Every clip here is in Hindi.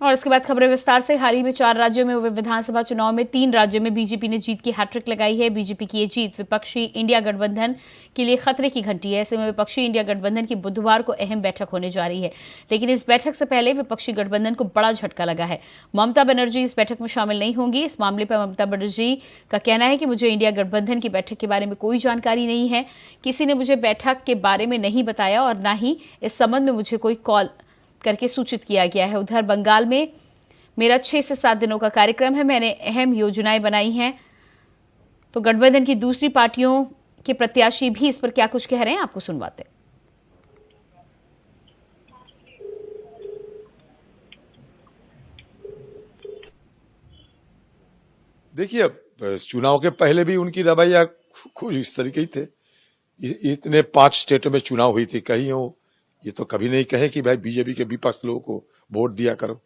और इसके बाद खबरें विस्तार से। हाल ही में 4 राज्यों में हुए विधानसभा चुनाव में 3 राज्यों में बीजेपी ने जीत की हैट्रिक लगाई है। बीजेपी की ये जीत विपक्षी इंडिया गठबंधन के लिए खतरे की घंटी है। ऐसे में विपक्षी इंडिया गठबंधन की बुधवार को अहम बैठक होने जा रही है, लेकिन इस बैठक से पहले विपक्षी गठबंधन को बड़ा झटका लगा है। ममता बनर्जी इस बैठक में शामिल नहीं होंगी। इस मामले पर ममता बनर्जी का कहना है कि मुझे इंडिया गठबंधन की बैठक के बारे में कोई जानकारी नहीं है, किसी ने मुझे बैठक के बारे में नहीं बताया और न ही इस संबंध में मुझे कोई कॉल करके सूचित किया गया है। उधर बंगाल में मेरा 6 से 7 दिनों का कार्यक्रम है, मैंने अहम योजनाएं बनाई हैं। तो गठबंधन की दूसरी पार्टियों के प्रत्याशी भी इस पर क्या कुछ कह रहे हैं, आपको सुनवाते हैं। देखिए, अब चुनाव के पहले भी उनकी रवैया कुछ इस तरीके ही थे। इतने 5 स्टेटों में चुनाव हुई थी, कहीं हो ये तो कभी नहीं कहे कि भाई बीजेपी के विपक्ष लोगों को वोट दिया करो,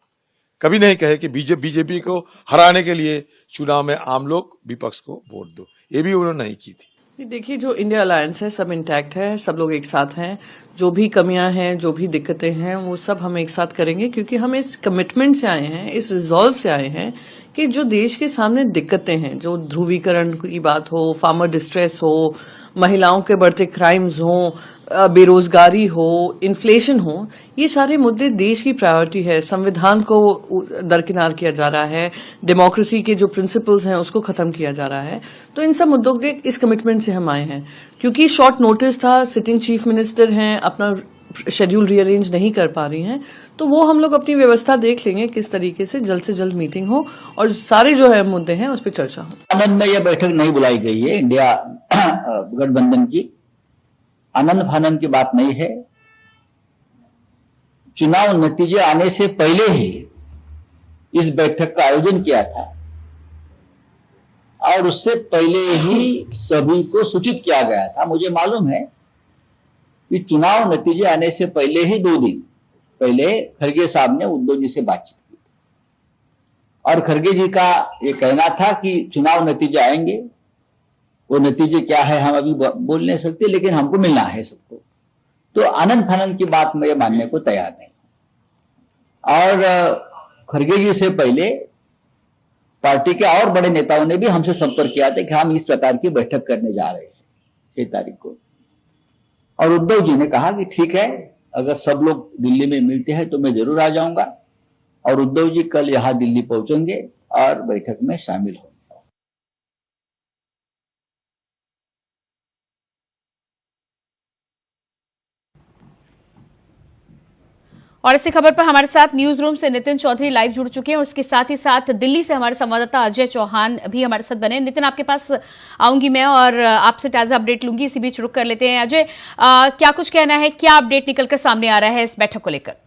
कभी नहीं कहे कि बीजेपी को हराने के लिए चुनाव में आम लोग विपक्ष को वोट दो, ये भी उन्होंने नहीं की थी। देखिए, जो इंडिया अलायंस है सब इंटैक्ट है, सब लोग एक साथ हैं। जो भी कमियां हैं, जो भी दिक्कतें हैं, वो सब हम एक साथ करेंगे, क्योंकि हम इस कमिटमेंट से आए हैं, इस रिजॉल्व से आए हैं कि जो देश के सामने दिक्कतें हैं, जो ध्रुवीकरण की बात हो, फार्मर डिस्ट्रेस हो, महिलाओं के बढ़ते क्राइम्स हो, बेरोजगारी हो, इन्फ्लेशन हो, ये सारे मुद्दे देश की प्रायोरिटी है। संविधान को दरकिनार किया जा रहा है, डेमोक्रेसी के जो प्रिंसिपल्स हैं उसको खत्म किया जा रहा है। तो इन सब मुद्दों के इस कमिटमेंट से हम आए हैं। क्योंकि शॉर्ट नोटिस था, सिटिंग चीफ मिनिस्टर हैं, अपना शेड्यूल रीअरेंज नहीं कर पा रही हैं, तो वो हम लोग अपनी व्यवस्था देख लेंगे किस तरीके से जल्द मीटिंग हो और सारे जो है मुद्दे हैं उस पर चर्चा हो। आनंद में यह बैठक नहीं बुलाई गई है इंडिया गठबंधन की, आनंद फानंद की बात नहीं है। चुनाव नतीजे आने से पहले ही इस बैठक का आयोजन किया था और उससे पहले ही सभी को सूचित किया गया था। मुझे मालूम है कि चुनाव नतीजे आने से पहले ही 2 दिन पहले खड़गे साहब ने उद्धव जी से बातचीत की और खड़गे जी का यह कहना था कि चुनाव नतीजे आएंगे, वो नतीजे क्या है हम अभी बोल नहीं सकते, लेकिन हमको मिलना है सबको। तो आनंद फानंद की बात मैं मानने को तैयार नहीं। और खड़गे जी से पहले पार्टी के और बड़े नेताओं ने भी हमसे संपर्क किया था कि हम इस प्रकार की बैठक करने जा रहे हैं 6 तारीख को। और उद्धव जी ने कहा कि ठीक है, अगर सब लोग दिल्ली में मिलते हैं तो मैं जरूर आ जाऊंगा। और उद्धव जी कल यहां दिल्ली पहुंचेंगे और बैठक में शामिल होंगे। और इसी खबर पर हमारे साथ न्यूज रूम से नितिन चौधरी लाइव जुड़ चुके हैं और उसके साथ ही साथ दिल्ली से हमारे संवाददाता अजय चौहान भी हमारे साथ बने। नितिन, आपके पास आऊंगी मैं और आपसे ताजा अपडेट लूंगी। इसी बीच रुक कर लेते हैं। अजय, क्या कुछ कहना है, क्या अपडेट निकलकर सामने आ रहा है इस बैठक को लेकर?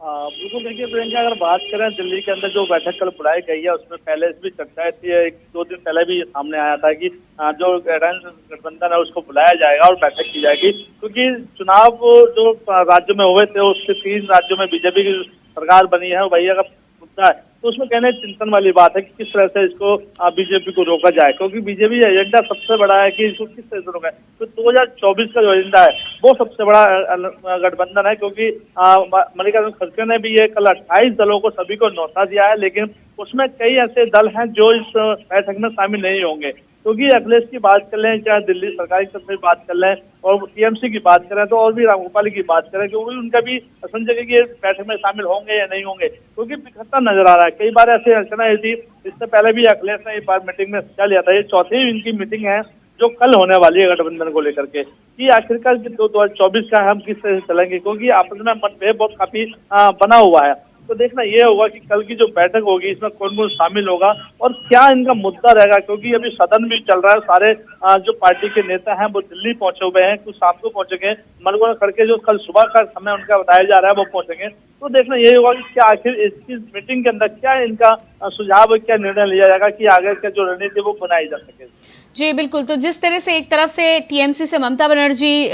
बिल्कुल, देखिए प्रियंका, अगर बात करें दिल्ली के अंदर जो बैठक कल बुलाई गई है उसमें पहले से भी चर्चाएं थी। 1-2 दिन पहले भी ये सामने आया था कि जो गठबंधन है उसको बुलाया जाएगा और बैठक की जाएगी, क्योंकि चुनाव जो राज्यों में हुए थे उसके 3 राज्यों में बीजेपी की सरकार बनी है, वही अगर मुद्दा है तो उसमें कहने चिंतन वाली बात है कि किस तरह से इसको बीजेपी को रोका जाए, क्योंकि बीजेपी एजेंडा सबसे बड़ा है कि इसको किस तरह से रोका है। तो 2024 का जो एजेंडा है वो सबसे बड़ा गठबंधन है, क्योंकि मल्लिकार्जुन खड़गे ने भी ये कल 28 दलों को सभी को न्योता दिया है, लेकिन उसमें कई ऐसे दल हैं जो इस बैठक में शामिल नहीं होंगे। क्योंकि अखिलेश की बात कर लें, चाहे दिल्ली सरकार की तरफ से बात कर लें और टीएमसी की बात करें, तो और भी रामगोपाल की बात करें, क्योंकि उनका भी संजय कि ये बैठक में शामिल होंगे या नहीं होंगे, क्योंकि बिखरता नजर आ रहा है। कई बार ऐसी रचना हुई थी, इससे पहले भी अखिलेश ने एक बार मीटिंग में हिस्सा लिया था। ये 4थी इनकी मीटिंग है जो कल होने वाली है गठबंधन को लेकर के, कि आखिरकार 2024 का हम किस तरह से चलेंगे, क्योंकि आपस में मतभेद बहुत काफी बना हुआ है। तो देखना ये होगा कि कल की जो बैठक होगी इसमें कौन कौन शामिल होगा और क्या इनका मुद्दा रहेगा, क्योंकि अभी सदन भी चल रहा है। सारे जो पार्टी के नेता हैं वो दिल्ली पहुंचे हुए हैं, कुछ शाम को पहुंचेंगे, मल्लिकार्जुन खड़गे जो कल सुबह का समय उनका बताया जा रहा है वो पहुंचेंगे। तो देखना यही होगा कि क्या आखिर इसकी मीटिंग के अंदर क्या इनका सुझाव क्या निर्णय लिया जाएगा कि आगे का जो रणनीति वो बनाई जा सके। जी बिल्कुल, तो जिस तरह से एक तरफ से टीएमसी से ममता बनर्जी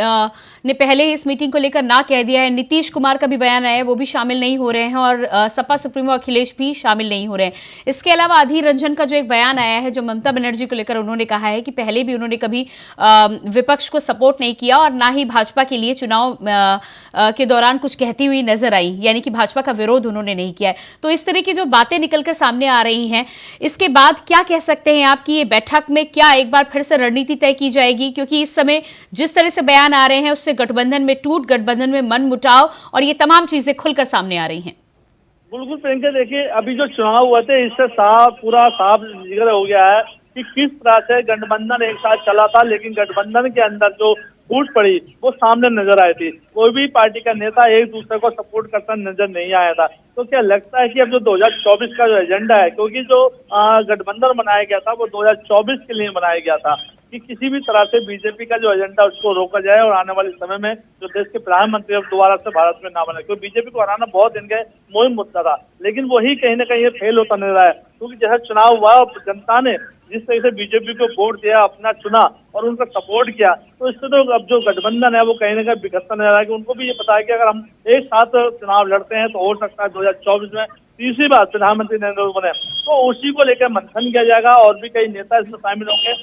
ने पहले ही इस मीटिंग को लेकर ना कह दिया है, नीतीश कुमार का भी बयान आया है, वो भी शामिल नहीं हो रहे हैं और सपा सुप्रीमो अखिलेश भी शामिल नहीं हो रहे हैं। इसके अलावा अधीर रंजन का जो एक बयान आया है, जो ममता बनर्जी को लेकर उन्होंने कहा है कि पहले भी उन्होंने कभी विपक्ष को सपोर्ट नहीं किया और ना ही भाजपा के लिए चुनाव के दौरान कुछ कहती हुई नजर आई, यानी कि भाजपा का विरोध उन्होंने नहीं किया है। तो इस तरह की जो बातें निकलकर सामने आ रही हैं, इसके बाद क्या कह सकते हैं आप कि ये बैठक में क्या एक बार फिर से रणनीति तय की जाएगी? क्योंकि इस समय जिस तरह से बयान आ रहे हैं उससे गठबंधन में टूट, गठबंधन में मनमुटाव और ये तमाम चीजें खुलकर सामने आ रही हैं। बिल्कुल प्रियंका, देखिए अभी जो चुनाव हुए थे इससे पूरा साफ जिक्र हो गया है कि किस तरह से गठबंधन एक साथ चला था, लेकिन गठबंधन के अंदर जो फूट पड़ी वो सामने नजर आई थी। कोई भी पार्टी का नेता एक दूसरे को सपोर्ट करता नजर नहीं आया था। तो क्या लगता है कि अब जो 2024 का जो एजेंडा है, क्योंकि जो गठबंधन बनाया गया था वो 2024 के लिए बनाया गया था कि किसी भी तरह से बीजेपी का जो एजेंडा उसको रोका जाए और आने वाले समय में जो देश के प्रधानमंत्री अब दोबारा से भारत में ना बने, क्योंकि बीजेपी को हराना बहुत दिन का मुहिम मुद्दा था, लेकिन वही कहीं ना कहीं फेल होता नजर आया। क्योंकि जैसा चुनाव हुआ जनता ने जिस तरह से बीजेपी को वोट दिया, अपना चुना और उनका सपोर्ट किया, तो इससे तो अब जो गठबंधन है वो कहीं ना कहीं बिखरता नजर आया कि उनको भी ये पता है कि अगर हम एक साथ चुनाव लड़ते हैं तो हो सकता है 2024 में तीसरी बार प्रधानमंत्री नरेंद्र मोदी बने। तो उसी को लेकर मंथन किया जाएगा और भी कई नेता इसमें शामिल होंगे,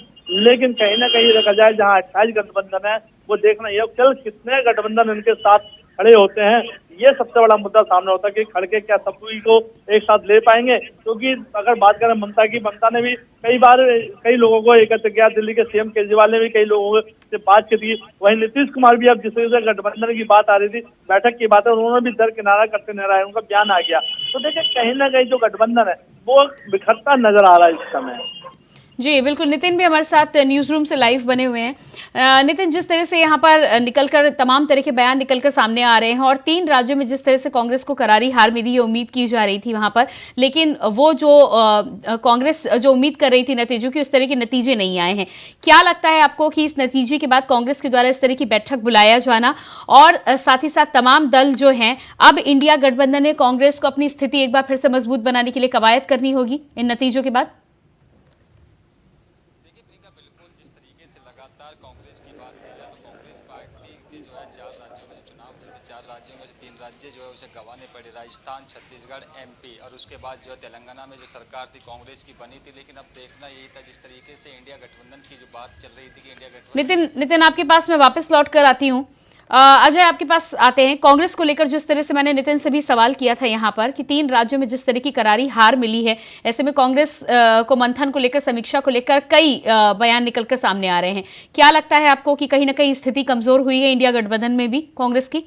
लेकिन कहीं ना कहीं देखा जाए जहाँ 28 गठबंधन है वो देखना ये कल कितने गठबंधन इनके साथ खड़े होते हैं, ये सबसे बड़ा मुद्दा सामने होता है कि खड़के क्या सभी को एक साथ ले पाएंगे। क्योंकि अगर बात करें ममता ने भी कई बार कई लोगों को एकत्र किया, दिल्ली के सीएम केजरीवाल ने भी कई लोगों से बात की थी, वहीं नीतीश कुमार भी अब जिस तरह से गठबंधन की बात आ रही थी, बैठक की बात है, उन्होंने भी दरकिनारा करते नजर आए, उनका बयान आ गया। तो देखिए कहीं ना कहीं जो गठबंधन है वो बिखरता नजर आ रहा है इस समय। जी बिल्कुल, नितिन भी हमारे साथ न्यूज रूम से लाइव बने हुए हैं। नितिन, जिस तरह से यहाँ पर निकलकर तमाम तरह के बयान निकलकर सामने आ रहे हैं और 3 राज्यों में जिस तरह से कांग्रेस को करारी हार मिली, ये उम्मीद की जा रही थी वहां पर, लेकिन वो जो कांग्रेस जो उम्मीद कर रही थी नतीजों की, उस तरह के नतीजे नहीं आए हैं। क्या लगता है आपको कि इस नतीजे के बाद कांग्रेस के द्वारा इस तरह की बैठक बुलाया जाना और साथ ही साथ तमाम दल जो हैं, अब इंडिया गठबंधन ने कांग्रेस को अपनी स्थिति एक बार फिर से मजबूत बनाने के लिए कवायद करनी होगी इन नतीजों के बाद? लगातार कांग्रेस की बात की जाए तो कांग्रेस पार्टी के जो है 4 राज्यों में चुनाव हुए थे, 4 राज्यों में से 3 राज्य जो है उसे गंवाने पड़े, राजस्थान, छत्तीसगढ़, एमपी, और उसके बाद जो है तेलंगाना में जो सरकार थी कांग्रेस की बनी थी। लेकिन अब देखना यही था जिस तरीके से इंडिया गठबंधन की जो बात चल रही थी कि इंडिया गठबंधन। नितिन आपके पास मैं वापस लौट कर आती हूँ। अजय आपके पास आते हैं। कांग्रेस को लेकर जिस तरह से मैंने नितिन से भी सवाल किया था यहाँ पर कि 3 राज्यों में जिस तरह की करारी हार मिली है, ऐसे में कांग्रेस को मंथन को लेकर, समीक्षा को लेकर कई बयान निकलकर सामने आ रहे हैं। क्या लगता है आपको कि कहीं ना कहीं स्थिति कमजोर हुई है इंडिया गठबंधन में भी कांग्रेस की?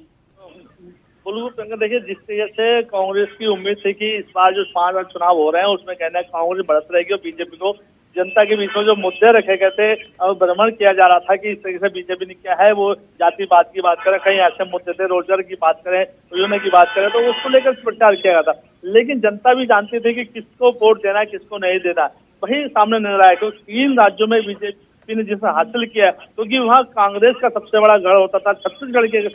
बिल्कुल, देखिए जिस तरह से कांग्रेस की उम्मीद थी कि इस बार जो 5 बार चुनाव हो रहे हैं उसमें कहना है कांग्रेस बढ़त रहेगी और बीजेपी को जनता के बीच में जो मुद्दे रखे गए थे, भ्रमण किया जा रहा था कि इस तरीके से बीजेपी ने क्या है, वो जातिवाद की बात करें, कहीं ऐसे मुद्दे थे, रोजगार की बात करें, योजना की बात करें, तो उसको लेकर प्रचार किया गया था। लेकिन जनता भी जानती थी कि किसको वोट देना है, किसको नहीं देना। वही सामने नजर आया कि 3 राज्यों में बीजेपी ने जिसे हासिल किया, क्योंकि वहाँ कांग्रेस का सबसे बड़ा गढ़ होता था। छत्तीसगढ़ के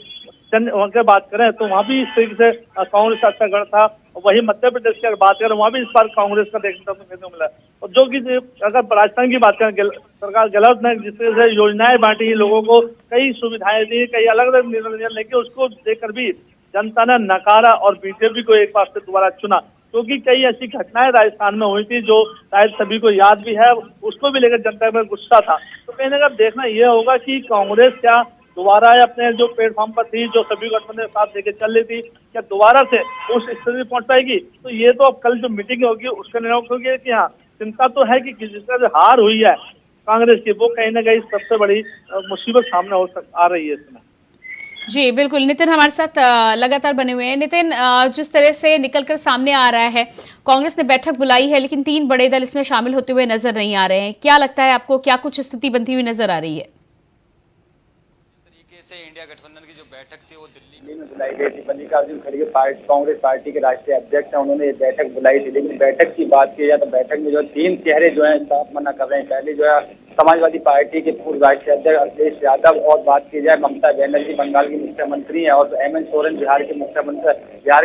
वहाँ की बात करें तो वहाँ भी इस तरीके से कांग्रेस का अच्छा गढ़ था। वही मध्य प्रदेश की अगर बात करें वहाँ भी इस बार कांग्रेस का देखने को मिला। और जो कि अगर राजस्थान की बात करें, सरकार गलत ने जिस तरह से योजनाएं बांटी, लोगों को कई सुविधाएं दी, कई अलग अलग निर्णय लेके उसको देखकर भी जनता ने नकारा और बीजेपी को एक बार से दोबारा चुना। क्योंकि कई ऐसी घटनाएं राजस्थान में हुई थी जो शायद सभी को याद भी है, उसको भी लेकर जनता में गुस्सा था। तो कहीं ना कहीं देखना यह होगा कि कांग्रेस क्या दोबारा अपने जो प्लेटफॉर्म पर थी, जो सभी गठबंधन के साथ लेके चल रही थी, क्या दोबारा से उस स्थिति पहुंच पाएगी? तो ये तो अब कल जो मीटिंग होगी उसका निर्णय होगी कि हाँ, चिंता तो है कि जिस तरह से हार हुई है कांग्रेस की, वो कहीं ना कहीं सबसे बड़ी मुसीबत सामने आ रही है इसमें। जी बिल्कुल, नितिन हमारे साथ लगातार बने हुए हैं। नितिन, जिस तरह से निकलकर सामने आ रहा है, कांग्रेस ने बैठक बुलाई है लेकिन 3 बड़े दल इसमें शामिल होते हुए नजर नहीं आ रहे हैं। क्या लगता है आपको, क्या कुछ स्थिति बनती हुई नजर आ रही है? से इंडिया गठबंधन की जो बैठक थी वो दिल्ली में बुलाई गई थी। मल्लिकार्जुन खड़गे कांग्रेस पार्टी के राष्ट्रीय अध्यक्ष हैं, उन्होंने ये बैठक बुलाई थी। लेकिन बैठक की बात की जाए तो बैठक में जो 3 चेहरे जो हैं साफ मना कर रहे हैं। पहले जो है समाजवादी पार्टी के पूर्व राष्ट्रीय अध्यक्ष अखिलेश यादव, और बात की जाए ममता बनर्जी बंगाल की मुख्यमंत्री है, और हेमंत सोरेन बिहार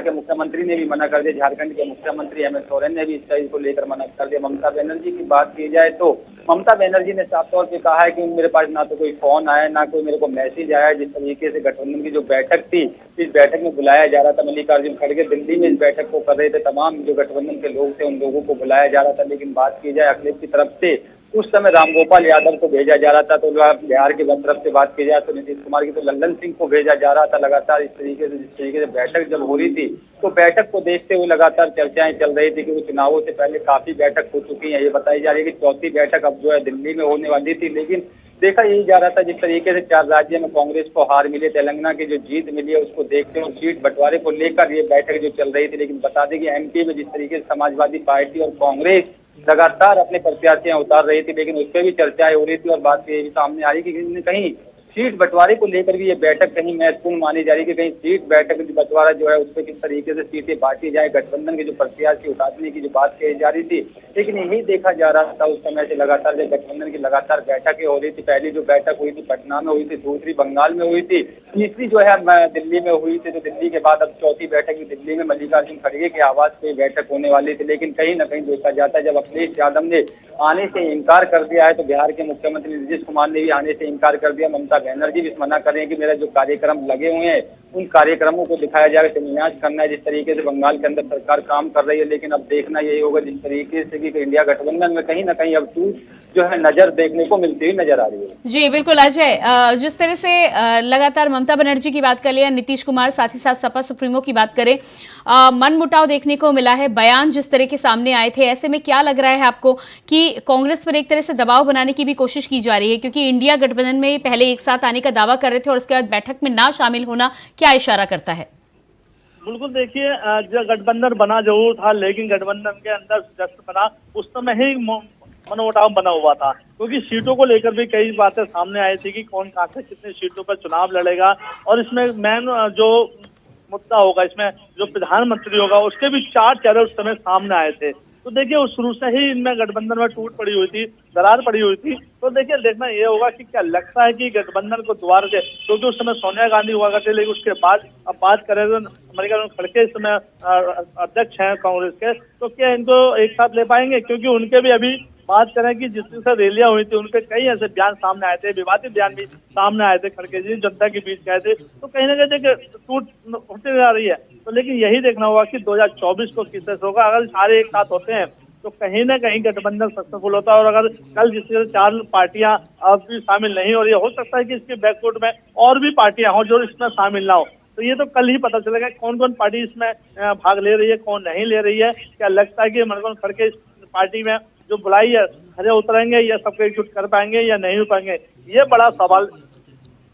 के मुख्यमंत्री ने भी मना कर दिया। झारखंड के मुख्यमंत्री हेमंत सोरेन ने भी इस चीज को लेकर मना कर दिया। ममता बनर्जी की बात की जाए तो ममता बनर्जी ने साफ तौर पे कहा है कि मेरे पास ना तो कोई फोन आया, ना कोई मेरे को मैसेज आया। जिस तरीके से गठबंधन की जो बैठक थी, इस बैठक में बुलाया जा रहा था, मल्लिकार्जुन खड़गे दिल्ली में इस बैठक को कर रहे थे, तमाम जो गठबंधन के लोग थे उन लोगों को बुलाया जा रहा था। लेकिन बात की जाए अखिलेश की तरफ से, उस समय रामगोपाल यादव को भेजा जा रहा था। तो बिहार की तरफ से बात की जाए तो नीतीश कुमार की तो लल्लन सिंह को भेजा जा रहा था। लगातार इस तरीके से, जिस तरीके से बैठक जब हो रही थी, तो बैठक को देखते हुए लगातार चर्चाएं चल रही थी कि वो चुनावों से पहले काफी बैठक हो चुकी है। ये बताई जा रही है कि चौथी बैठक अब जो है दिल्ली में होने वाली थी। लेकिन देखा यही जा रहा था, जिस तरीके से 4 राज्य में कांग्रेस को हार मिली, तेलंगाना की जो जीत मिली है उसको देखते हुए सीट बंटवारे को लेकर ये बैठक जो चल रही थी। लेकिन बता दें कि एमपी में जिस तरीके से समाजवादी पार्टी और कांग्रेस लगातार अपने प्रत्याशियां उतार रही थी, लेकिन उस पर भी चर्चाएं हो रही थी। और बात ये भी सामने आ रही कि कहीं न कहीं सीट बंटवारे को लेकर भी ये बैठक कहीं महत्वपूर्ण मानी जा रही है कि कहीं सीट बैठक बंटवारा जो है उस पर किस तरीके से सीटें बांटी जाए, गठबंधन के जो प्रत्याशी उतारने की जो बात कही जा रही थी। लेकिन यही देखा जा रहा था उस समय से लगातार जब गठबंधन की लगातार बैठकें हो रही थी। पहली जो बैठक हुई थी पटना में हुई थी, दूसरी बंगाल में हुई थी, तीसरी जो है दिल्ली में हुई थी। तो दिल्ली के बाद अब चौथी बैठक भी दिल्ली में मल्लिकार्जुन खड़गे के आवाज पे बैठक होने वाली थी। लेकिन कहीं न कहीं देखा जाता है, जब अखिलेश यादव ने आने से इनकार कर दिया है, तो बिहार के मुख्यमंत्री नीतीश कुमार ने भी आने से इनकार कर दिया। ममता बनर्जी भी मना कर रहे हैं कि मेरा जो कार्यक्रम लगे हुए हैं उन कार्यक्रमों को दिखाया जाएगा, शिलान्यास करना है। जिस तरीके से बंगाल के अंदर सरकार काम कर रही है, लेकिन अब देखना यही होगा जिस तरीके से कि इंडिया गठबंधन में कहीं ना कहीं अब टूट जो है नजर देखने को मिलती हुई नजर आ रही है। जी बिल्कुल अजय, जिस तरह से लगातार ममता बनर्जी की बात कर लिया, नीतीश कुमार, साथ ही साथ सपा सुप्रीमो की बात करें, मन मुटाव देखने को मिला है, बयान जिस तरह के सामने आए थे, ऐसे में क्या लग रहा है आपको कि कांग्रेस पर एक तरह से दबाव बनाने की भी कोशिश की जा रही है? क्योंकि इंडिया गठबंधन में पहले एक साथ आने का दावा कर रहे थे और उसके बाद बैठक में ना शामिल होना क्या इशारा करता है? बिल्कुल देखिए, जो गठबंधन बना जरूर था, लेकिन गठबंधन के अंदर जश्न बना उस समय ही मनमुटाव बना हुआ था, क्योंकि सीटों को लेकर भी कई बातें सामने आई थी कि कौन कहां से कितनी सीटों पर चुनाव लड़ेगा। और इसमें मेन जो मुद्दा होगा, इसमें जो प्रधानमंत्री होगा, उसके भी 4 चेहरे उस समय सामने आए थे। तो देखिए उस शुरू से ही इनमें गठबंधन में टूट पड़ी हुई थी, दरार पड़ी हुई थी। तो देखिए देखना ये होगा कि क्या लगता है कि गठबंधन को दोबारा से, क्योंकि उस समय सोनिया गांधी हुआ करते, लेकिन उसके बाद अब बात करें तो मल्लिकार्जुन खड़गे इस समय अध्यक्ष हैं कांग्रेस के, तो क्या इनको एक साथ ले पाएंगे? क्योंकि उनके भी अभी बात करें कि जिस तरह से रैलियां हुई थी, उनके कई ऐसे बयान सामने आए थे, विवादित बयान भी सामने आए थे, खड़गे जी जनता के बीच गए थे। तो कहीं ना कहीं देखिए टूट होती जा रही है। तो लेकिन यही देखना होगा कि 2024 को किस तरह से होगा। अगर सारे एक साथ होते हैं तो कहीं ना कहीं गठबंधन सक्सेसफुल होता है। और अगर कल जिस तरह 4 पार्टियां अब भी शामिल नहीं हो रही है, हो सकता है कि इसके बैकफुट में और भी पार्टियां हो जो इसमें शामिल ना हो। तो ये तो कल ही पता चलेगा कौन कौन पार्टी इसमें भाग ले रही है, कौन नहीं ले रही है। क्या लगता है कि मल्लिकार्जुन खड़गे इस पार्टी में जो बुलाई है खड़े उतरेंगे या सबको एकजुट कर पाएंगे या नहीं हो पाएंगे, ये बड़ा सवाल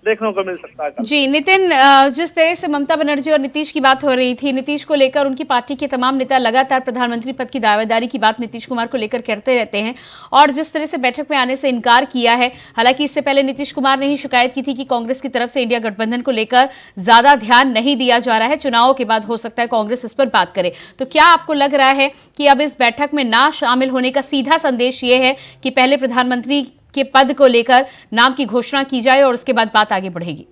देखने को मिल सकता है। जी नितिन, जिस तरह से ममता बनर्जी और नीतीश की बात हो रही थी, नीतीश को लेकर उनकी पार्टी के तमाम नेता लगातार प्रधानमंत्री पद की दावेदारी की बात नीतीश कुमार को लेकर करते रहते हैं, और जिस तरह से बैठक में आने से इनकार किया है। हालांकि इससे पहले नीतीश कुमार ने ही शिकायत की थी कि कांग्रेस की तरफ से इंडिया गठबंधन को लेकर ज्यादा ध्यान नहीं दिया जा रहा है, चुनावों के बाद हो सकता है कांग्रेस इस पर बात करे। तो क्या आपको लग रहा है कि अब इस बैठक में ना शामिल होने का सीधा संदेश ये है कि पहले प्रधानमंत्री के पद को लेकर नाम की घोषणा की जाए और उसके बाद बात आगे बढ़ेगी?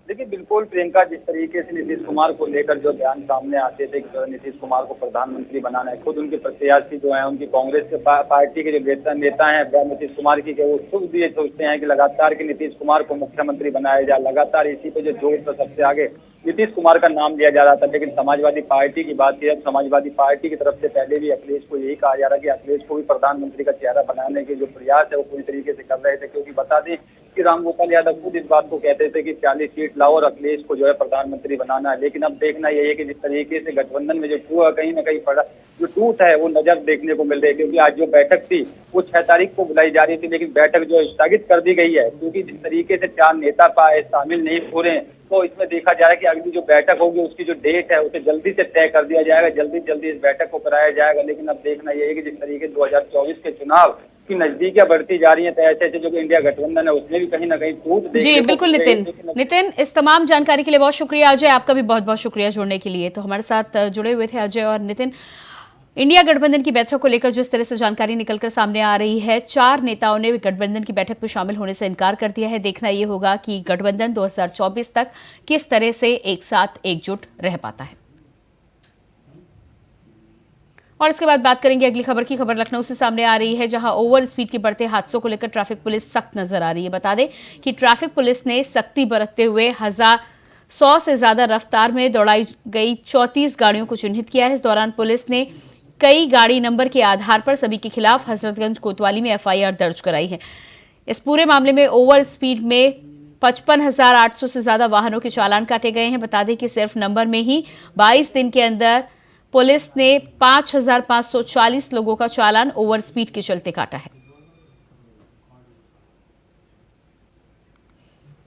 देखिए बिल्कुल प्रियंका, जिस तरीके से नीतीश कुमार को लेकर जो बयान सामने आते थे कि नीतीश कुमार को प्रधानमंत्री बनाना है, खुद उनके प्रत्याशी जो हैं उनकी कांग्रेस के पार्टी के जो नेता हैं नीतीश कुमार की, वो खुद भी ये सोचते हैं कि लगातार के नीतीश कुमार को मुख्यमंत्री बनाया जाए। लगातार इसी पे जो जोश पर सबसे आगे नीतीश कुमार का नाम लिया जा रहा था। लेकिन समाजवादी पार्टी की बात की, समाजवादी पार्टी की तरफ से पहले भी अखिलेश को यही कहा जा रहा है कि अखिलेश को भी प्रधानमंत्री का चेहरा बनाने के जो प्रयास है वो पूरी तरीके से कर रहे थे। क्योंकि बता दें कि रामगोपाल यादव खुद इस बात को कहते थे कि 40 सीट लाओ और अखिलेश को जो है प्रधानमंत्री बनाना है। लेकिन अब देखना यही है कि जिस तरीके से गठबंधन में जो कहीं ना कहीं पड़ा जो टूट है वो नजर देखने को मिल रही है। क्योंकि आज जो बैठक थी वो 6 तारीख को बुलाई जा रही थी, लेकिन बैठक जो स्थगित कर दी गई है, क्योंकि जिस तरीके से 4 नेता शामिल नहीं हो रहे हैं। तो इसमें देखा जा रहा है कि अगली जो बैठक होगी उसकी जो डेट है उसे जल्दी से तय कर दिया जाएगा, जल्दी इस बैठक को कराया जाएगा। लेकिन अब देखना यह है कि जिस तरीके 2024 के चुनाव की नजदीकियां बढ़ती जा रही है, तो ऐसे जो इंडिया गठबंधन है उसमें भी कहीं ना कहीं टूट। जी बिल्कुल नितिन, इस तमाम जानकारी के लिए बहुत शुक्रिया। अजय, आपका भी बहुत बहुत शुक्रिया जुड़ने के लिए। तो हमारे साथ जुड़े हुए थे अजय और नितिन। इंडिया गठबंधन की बैठक को लेकर जिस तरह से जानकारी निकलकर सामने आ रही है, 4 नेताओं ने गठबंधन की बैठक में शामिल होने से इनकार कर दिया है। देखना यह होगा कि गठबंधन 2024 तक किस तरह से एक साथ एकजुट रह पाता है। और इसके बाद बात करेंगे अगली खबर की। खबर लखनऊ से सामने आ रही है, जहां ओवर स्पीड के बढ़ते हादसों को लेकर ट्रैफिक पुलिस सख्त नजर आ रही है। बता दें कि ट्रैफिक पुलिस ने सख्ती बरतते हुए 100 से ज्यादा रफ्तार में दौड़ाई गई 34 गाड़ियों को चिन्हित किया है। इस दौरान पुलिस ने कई गाड़ी नंबर के आधार पर सभी के खिलाफ हजरतगंज कोतवाली में एफआईआर दर्ज कराई है। इस पूरे मामले में ओवर स्पीड में 55,800 से ज्यादा वाहनों के चालान काटे गए हैं। बता दें कि सिर्फ नंबर में ही 22 दिन के अंदर पुलिस ने 5,540 लोगों का चालान ओवर स्पीड के चलते काटा है।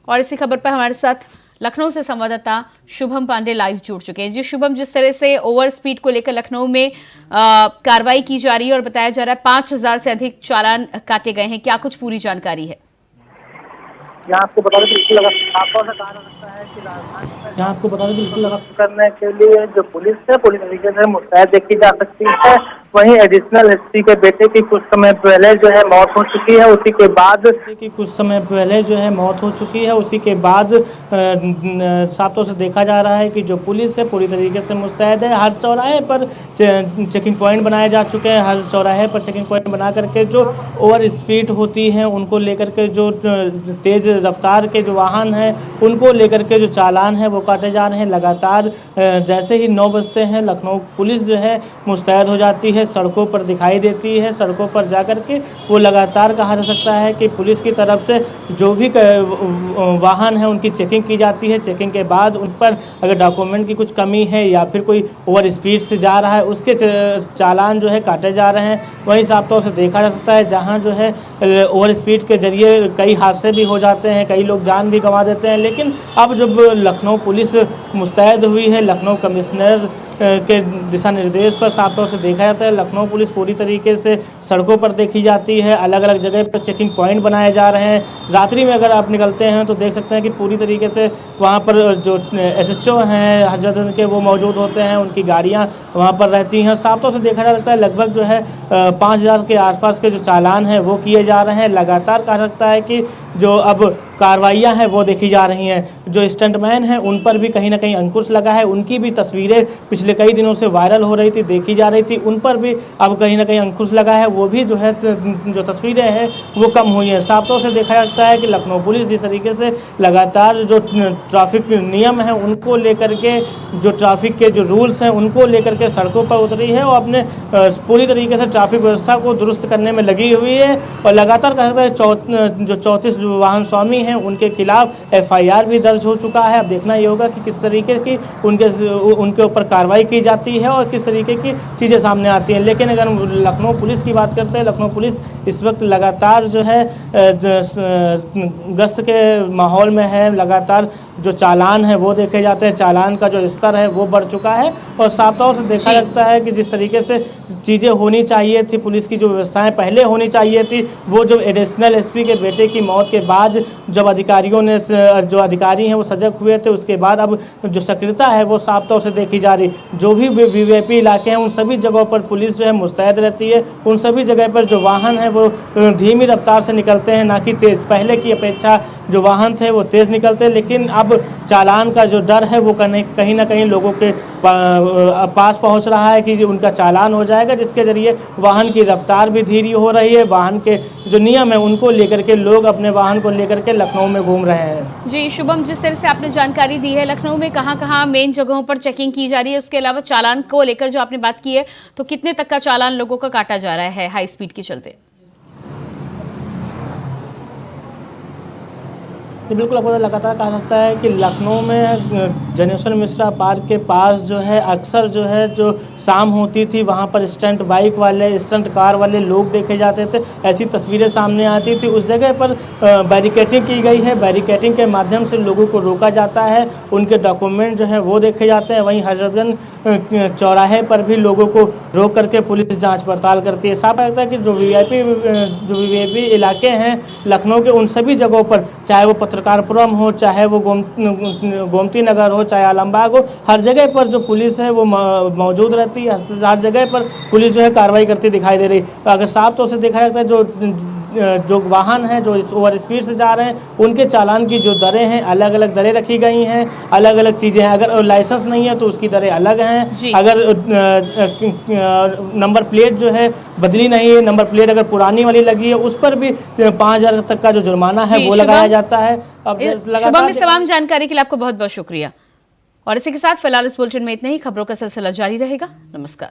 और इसी खबर पर हमारे साथ लखनऊ से संवाददाता शुभम पांडे लाइव जुड़ चुके हैं। जी शुभम, जिस तरह से ओवर स्पीड को लेकर लखनऊ में कार्रवाई की जा रही है और बताया जा रहा है 5,000 से अधिक चालान काटे गए हैं, क्या कुछ पूरी जानकारी है? यहाँ आपको बता दें बिल्कुल आपको ऐसा कहा जा सकता है कि यहाँ आपको बता दें बिल्कुल करने के लिए जो पुलिस है पूरी तरीके से मुस्तैद देखी जा सकती है। वहीं एडिशनल एसपी के बेटे की कुछ समय पहले जो है मौत हो चुकी है, उसी के बाद उसी के बाद सातों से देखा जा रहा है कि जो पुलिस है पूरी तरीके से मुस्तैद है। हर चौराहे पर चेकिंग पॉइंट बनाए जा चुके हैं। हर चौराहे पर चेकिंग पॉइंट बना करके जो ओवर स्पीड होती है उनको लेकर के, जो तेज रफ्तार के जो वाहन हैं उनको लेकर के जो चालान है वो काटे जा रहे हैं। लगातार जैसे ही 9 बजते हैं लखनऊ पुलिस जो है मुस्तैद हो जाती है, सड़कों पर दिखाई देती है। सड़कों पर जाकर के वो लगातार कहा जा सकता है कि पुलिस की तरफ से जो भी वाहन है उनकी चेकिंग की जाती है। चेकिंग के बाद उन पर अगर डॉक्यूमेंट की कुछ कमी है या फिर कोई ओवर स्पीड से जा रहा है उसके चालान जो है काटे जा रहे हैं। वहीं साफ तौर से देखा जा सकता है जहाँ जो है ओवर स्पीड के जरिए कई हादसे भी हो जाते हैं, कई लोग जान भी गंवा देते हैं। लेकिन अब जब लखनऊ पुलिस मुस्तैद हुई है, लखनऊ कमिश्नर के दिशा निर्देश पर साफ तौर से देखा जाता है, लखनऊ पुलिस पूरी तरीके से सड़कों पर देखी जाती है। अलग अलग जगह पर चेकिंग पॉइंट बनाए जा रहे हैं। रात्रि में अगर आप निकलते हैं तो देख सकते हैं कि पूरी तरीके से वहाँ पर जो एसएचओ हैं हजरतगंज के वो मौजूद होते हैं, उनकी गाड़ियाँ वहाँ पर रहती हैं। साफ तौर से देखा जा सकता है लगभग जो है 5,000 के आसपास के जो चालान हैं वो किए जा रहे हैं। लगातार कहा सकता है कि जो अब कार्रवाइयाँ हैं वो देखी जा रही हैं। जो स्टंटमैन हैं उन पर भी कहीं ना कहीं अंकुश लगा है। उनकी भी तस्वीरें पिछले कई दिनों से वायरल हो रही थी, देखी जा रही थी, उन पर भी अब कहीं ना कहीं अंकुश लगा है। वो भी जो है जो तस्वीरें हैं वो कम हुई हैं। साफ तौर से देखा जाता है कि लखनऊ पुलिस जिस तरीके से लगातार जो ट्रैफिक नियम हैं उनको लेकर के, जो ट्रैफिक के जो रूल्स हैं उनको लेकर के सड़कों पर उतरी है और अपने पूरी तरीके से ट्रैफिक व्यवस्था को दुरुस्त करने में लगी हुई है। और लगातार कहा जाता है जो 34 वाहन स्वामी हैं उनके खिलाफ एफआईआर भी दर्ज हो चुका है। अब देखना ये होगा कि किस तरीके की उनके ऊपर कार्रवाई की जाती है और किस तरीके की चीज़ें सामने आती हैं। लेकिन अगर लखनऊ पुलिस की बात करते हैं, लखनऊ पुलिस इस वक्त लगातार जो है गश्त के माहौल में है। लगातार जो चालान है वो देखे जाते हैं, चालान का जो स्तर है वो बढ़ चुका है। और साफ तौर से देखा जाता है कि जिस तरीके से चीज़ें होनी चाहिए थी, पुलिस की जो व्यवस्थाएं पहले होनी चाहिए थी, वो जो एडिशनल एसपी के बेटे की मौत के बाद जब अधिकारियों ने जो अधिकारी हैं वो सजग हुए थे, उसके बाद अब जो सक्रियता है वो साफ तौर से देखी जा रही। जो भी वीवीआईपी इलाके हैं उन सभी जगहों पर पुलिस जो है मुस्तैद रहती है। उन सभी जगह पर जो वाहन है वो धीमी रफ्तार से निकलते हैं, ना कि तेज़। पहले की अपेक्षा जो वाहन थे वो तेज़ निकलते, लेकिन अब चालान का जो डर है वो कहीं ना कहीं लोगों के पास पहुंच रहा है कि उनका चालान हो जाएगा, जिसके जरिए वाहन की रफ्तार भी धीमी हो रही है। वाहन के जो नियम है उनको लेकर के लोग अपने वाहन को लेकर के लखनऊ में घूम रहे हैं। जी शुभम, जिस तरह से आपने जानकारी दी है, लखनऊ में कहाँ मेन जगहों पर चेकिंग की जा रही है, उसके अलावा चालान को लेकर जो आपने बात की है, तो कितने तक का चालान लोगों का काटा जा रहा है हाई स्पीड के चलते? बिल्कुल आपको लगातार कहा सकता है कि लखनऊ में जनेश्वर मिश्रा पार्क के पास जो है अक्सर जो है जो शाम होती थी वहाँ पर स्टंट बाइक वाले, स्टंट कार वाले लोग देखे जाते थे। ऐसी तस्वीरें सामने आती थी। उस जगह पर बैरिकेडिंग की गई है। बैरिकेडिंग के माध्यम से लोगों को रोका जाता है, उनके डॉक्यूमेंट जो है वो देखे जाते हैं। वहीं हजरतगंज चौराहे पर भी लोगों को रोक करके पुलिस जांच पड़ताल करती है। साफ लगता है कि जो वीआईपी इलाके हैं लखनऊ के, उन सभी जगहों पर, चाहे वो पत्रकारपुरम हो, चाहे वो गोमती नगर हो, चाहे आलमबाग हो, हर जगह पर जो पुलिस है वो मौजूद रहती है। हर जगह पर पुलिस जो है कार्रवाई करती दिखाई दे रही। अगर साफ तौर से देखा जाता है जो वाहन हैं जो ओवर स्पीड से जा रहे हैं उनके चालान की जो दरें हैं, अलग अलग दरें रखी गई हैं, अलग अलग चीज़ें हैं। अगर लाइसेंस नहीं है तो उसकी दरें अलग हैं। अगर नंबर प्लेट जो है बदली नहीं है, नंबर प्लेट अगर पुरानी वाली लगी है, उस पर भी 5,000 तक का जो जुर्माना है वो लगाया जाता है। अब शुभम, इस तमाम जानकारी के लिए आपको बहुत बहुत शुक्रिया। और इसी के साथ फिलहाल इस बुलेटिन में इतना ही। खबरों का सिलसिला जारी रहेगा। नमस्कार।